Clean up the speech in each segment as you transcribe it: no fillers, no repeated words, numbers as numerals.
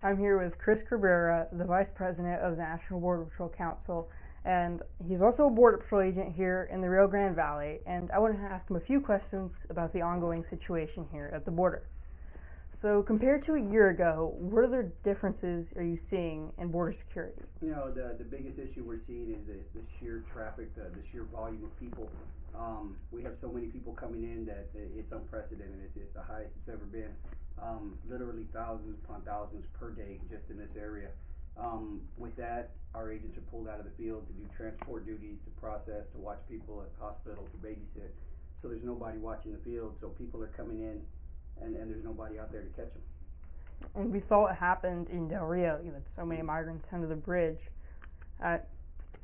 I'm here with Chris Cabrera, the Vice President of the National Border Patrol Council, and he's also a Border Patrol agent here in the Rio Grande Valley, and I wanted to ask him a few questions about the ongoing situation here at the border. So compared to a year ago, what other differences are you seeing in border security? You know, the biggest issue we're seeing is the sheer traffic, the sheer volume of people. We have so many people coming in that it's unprecedented. It's the highest it's ever been. Literally thousands upon thousands per day just in this area. With that, our agents are pulled out of the field to do transport duties, to process, to watch people at the hospital, to babysit. So there's nobody watching the field, so people are coming in and there's nobody out there to catch them. And we saw it happened in Del Rio. You had so many migrants under the bridge.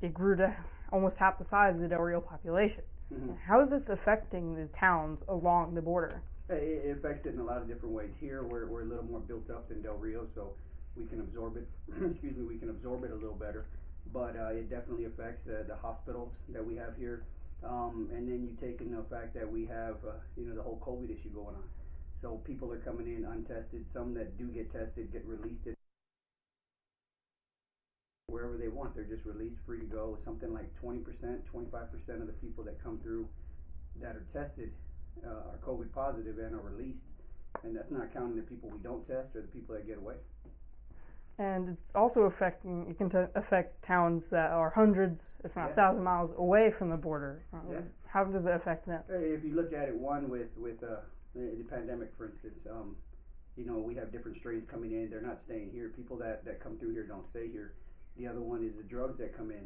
It grew to almost half the size of the Del Rio population. Mm-hmm. How is this affecting the towns along the border? It affects it in a lot of different ways. Here, we're a little more built up than Del Rio, so we can absorb it. We can absorb it a little better. But it definitely affects the hospitals that we have here. And then you take into the fact that we have, the whole COVID issue going on. So people are coming in untested. Some that do get tested get released wherever they want. They're just released free to go. Something like 20%, 25% of the people that come through that are tested are COVID positive and are released. And that's not counting the people we don't test or the people that get away. And it's also affecting, it can affect towns that are hundreds, if not 1,000 miles away from the border. How does it affect them? If you look at it, one with the pandemic, for instance, we have different strains coming in. They're not staying here. People that come through here don't stay here. The other one is the drugs that come in.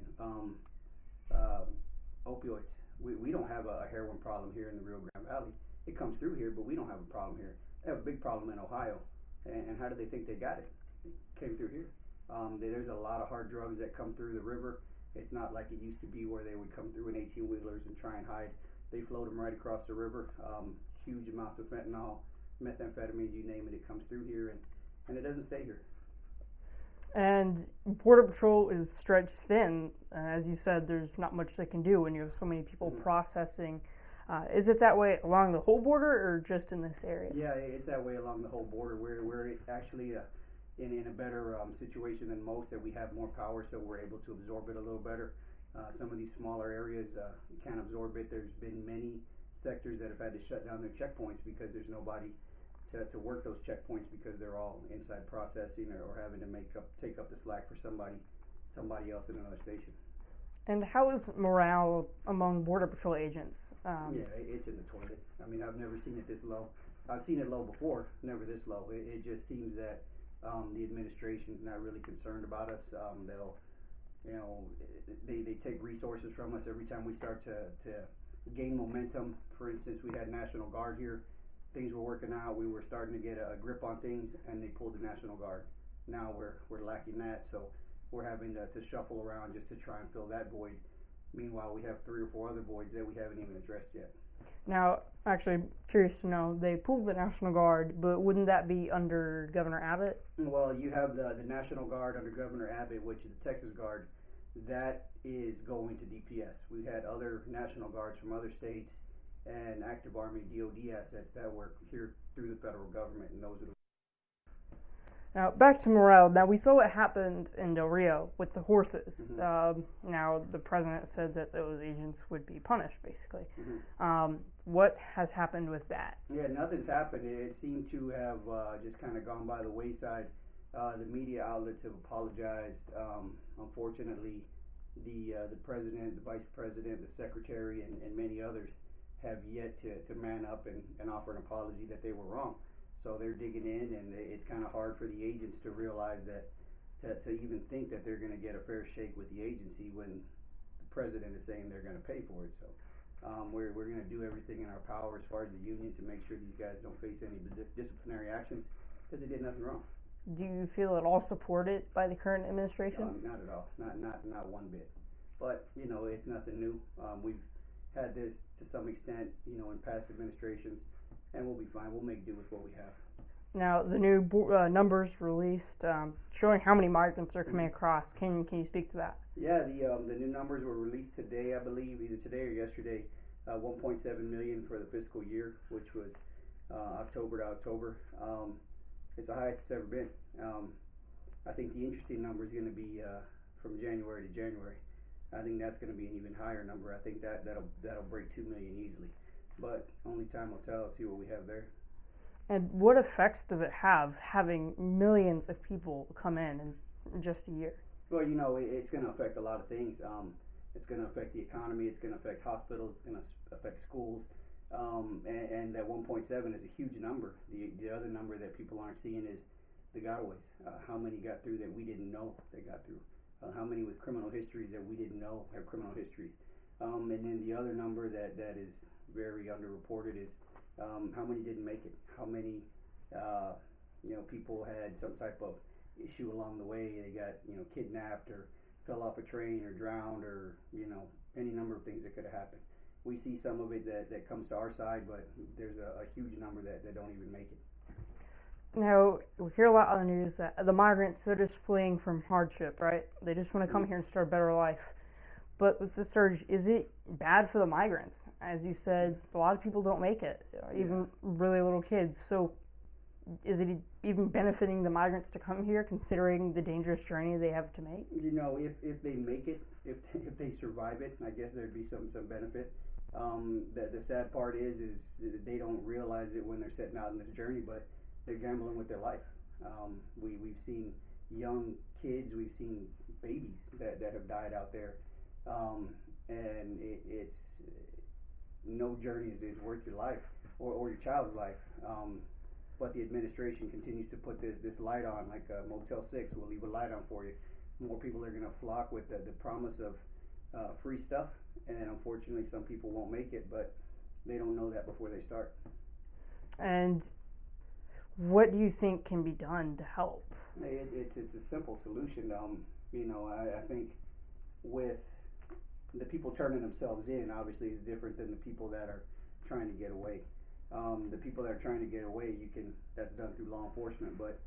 Opioids. We don't have a heroin problem here in the Rio Grande Valley. It comes through here, but we don't have a problem here. They have a big problem in Ohio. And how do they think they got it? It came through here. There's a lot of hard drugs that come through the river. It's not like it used to be where they would come through in 18-wheelers and try and hide. They float them right across the river. Huge amounts of fentanyl, methamphetamines, you name it, it comes through here, and it doesn't stay here. And Border Patrol is stretched thin. As you said, there's not much they can do when you have so many people processing. Is it that way along the whole border or just in this area? Yeah, it's that way along the whole border. We're actually in a better situation than most, that we have more power, so we're able to absorb it a little better. Some of these smaller areas can't absorb it. There's been many sectors that have had to shut down their checkpoints because there's nobody to work those checkpoints because they're all inside processing or having to take up the slack for somebody else in another station. And how is morale among Border Patrol agents? It's in the toilet. I mean, I've never seen it this low. I've seen it low before, never this low. It just seems that the administration's not really concerned about us. They take resources from us every time we start to gain momentum. For instance, we had National Guard here. Things were working out. We were starting to get a grip on things, and they pulled the National Guard. Now we're lacking that, so we're having to shuffle around just to try and fill that void. Meanwhile, we have 3 or 4 other voids that we haven't even addressed yet. Now, actually, curious to know, they pulled the National Guard, but wouldn't that be under Governor Abbott? Well, you have the National Guard under Governor Abbott, which is the Texas Guard. That is going to DPS. We've had other National Guards from other states and active Army DOD assets that work here through the federal government, and those are the... Now, back to morale. Now, we saw what happened in Del Rio with the horses. Mm-hmm. Now, the president said that those agents would be punished, basically. Mm-hmm. What has happened with that? Yeah, nothing's happened. It seemed to have just kind of gone by the wayside. The media outlets have apologized. Unfortunately, the president, the vice president, the secretary, and many others have yet to man up and offer an apology that they were wrong. So they're digging in, and it's kind of hard for the agents to realize that, to even think that they're going to get a fair shake with the agency when the president is saying they're going to pay for it. So we're going to do everything in our power as far as the union to make sure these guys don't face any disciplinary actions because they did nothing wrong. Do you feel at all supported by the current administration? Not at all. Not one bit. But it's nothing new. We've had this to some extent, in past administrations, and we'll be fine. We'll make do with what we have. Now, the new numbers released showing how many migrants are coming across. Can you speak to that? Yeah, the new numbers were released today, I believe, either today or yesterday. 1.7 million for the fiscal year, which was October to October. It's the highest it's ever been. I think the interesting number is going to be from January to January. I think that's going to be an even higher number. I think that'll break 2 million easily. But only time will tell. See what we have there. And what effects does it have having millions of people come in just a year? Well, it's going to affect a lot of things. It's going to affect the economy. It's going to affect hospitals. It's going to affect schools. And that 1.7 is a huge number. The other number that people aren't seeing is the gotaways. How many got through that we didn't know they got through? How many with criminal histories that we didn't know have criminal histories? And then the other number that is very underreported is how many didn't make it? How many people had some type of issue along the way? They got kidnapped or fell off a train or drowned or any number of things that could have happened. We see some of it that comes to our side, but there's a huge number that don't even make it. Now, we hear a lot on the news that the migrants, they're just fleeing from hardship, right? They just want to come here and start a better life. But with the surge, is it bad for the migrants? As you said, a lot of people don't make it, even really little kids. So is it even benefiting the migrants to come here, considering the dangerous journey they have to make? If they make it, if they survive it, I guess there'd be some benefit. The sad part is they don't realize it when they're setting out on this journey, but they're gambling with their life. We've seen young kids, we've seen babies that have died out there, and it's no journey is worth your life or your child's life. But the administration continues to put this light on, like Motel 6. We'll leave a light on for you. More people are going to flock with the promise of free stuff, and unfortunately, some people won't make it, but they don't know that before they start. And what do you think can be done to help? It's a simple solution. I think with the people turning themselves in, obviously, is different than the people that are trying to get away. The people that are trying to get away, that's done through law enforcement, but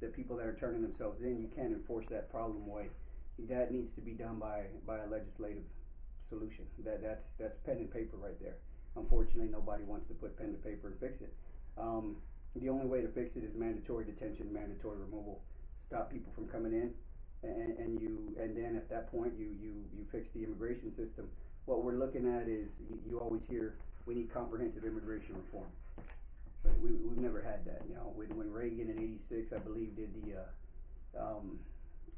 the people that are turning themselves in, you can't enforce that problem away. That needs to be done by a legislative solution. That's pen and paper right there. Unfortunately, nobody wants to put pen to paper and fix it. The only way to fix it is mandatory detention, mandatory removal. Stop people from coming in, and then at that point you fix the immigration system. What we're looking at is you always hear we need comprehensive immigration reform. But we've never had that. When Reagan in '86, I believe, did the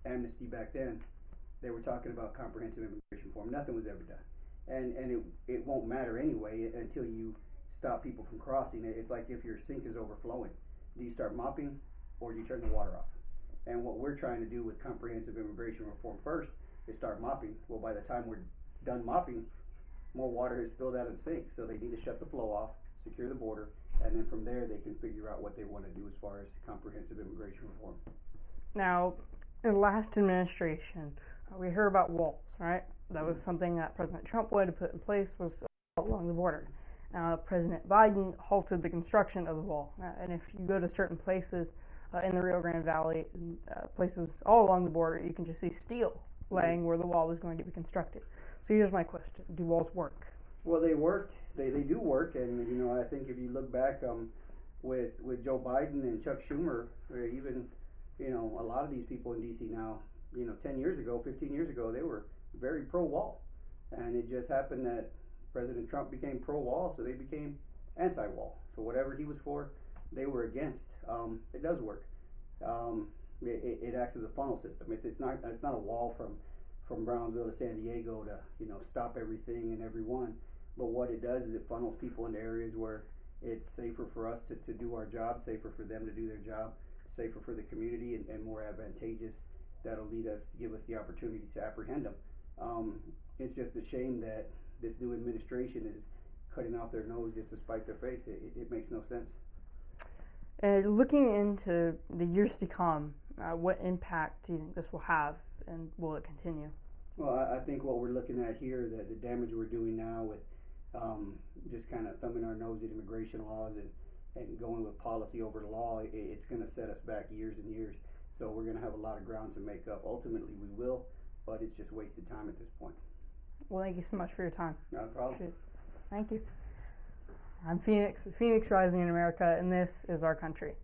amnesty back then, they were talking about comprehensive immigration reform. Nothing was ever done, and it won't matter anyway until you stop people from crossing. It's like if your sink is overflowing, do you start mopping or do you turn the water off? And what we're trying to do with comprehensive immigration reform first is start mopping. Well, by the time we're done mopping, more water has spilled out of the sink, so they need to shut the flow off, secure the border, and then from there they can figure out what they want to do as far as comprehensive immigration reform. Now, in the last administration, we heard about walls, right? That was something that President Trump wanted to put in place, was along the border. President Biden halted the construction of the wall. And if you go to certain places in the Rio Grande Valley, places all along the border, you can just see steel laying where the wall was going to be constructed. So here's my question. Do walls work? Well, they worked. They do work. And, I think if you look back with Joe Biden and Chuck Schumer, or even, a lot of these people in D.C. now, 10 years ago, 15 years ago, they were very pro-wall. And it just happened that President Trump became pro-wall, so they became anti-wall. So whatever he was for, they were against. It does work. It acts as a funnel system. It's not a wall from Brownsville to San Diego to stop everything and everyone. But what it does is it funnels people into areas where it's safer for us to do our job, safer for them to do their job, safer for the community, and more advantageous. That'll give us the opportunity to apprehend them. It's just a shame that this new administration is cutting off their nose just to spite their face. It makes no sense. Looking into the years to come, what impact do you think this will have, and will it continue? Well, I think what we're looking at here, the damage we're doing now with just kind of thumbing our nose at immigration laws and going with policy over the law, it's going to set us back years and years. So we're going to have a lot of ground to make up. Ultimately, we will, but it's just wasted time at this point. Well, thank you so much for your time. Not a problem. Thank you. I'm Phoenix, Phoenix Rising in America, and this is our country.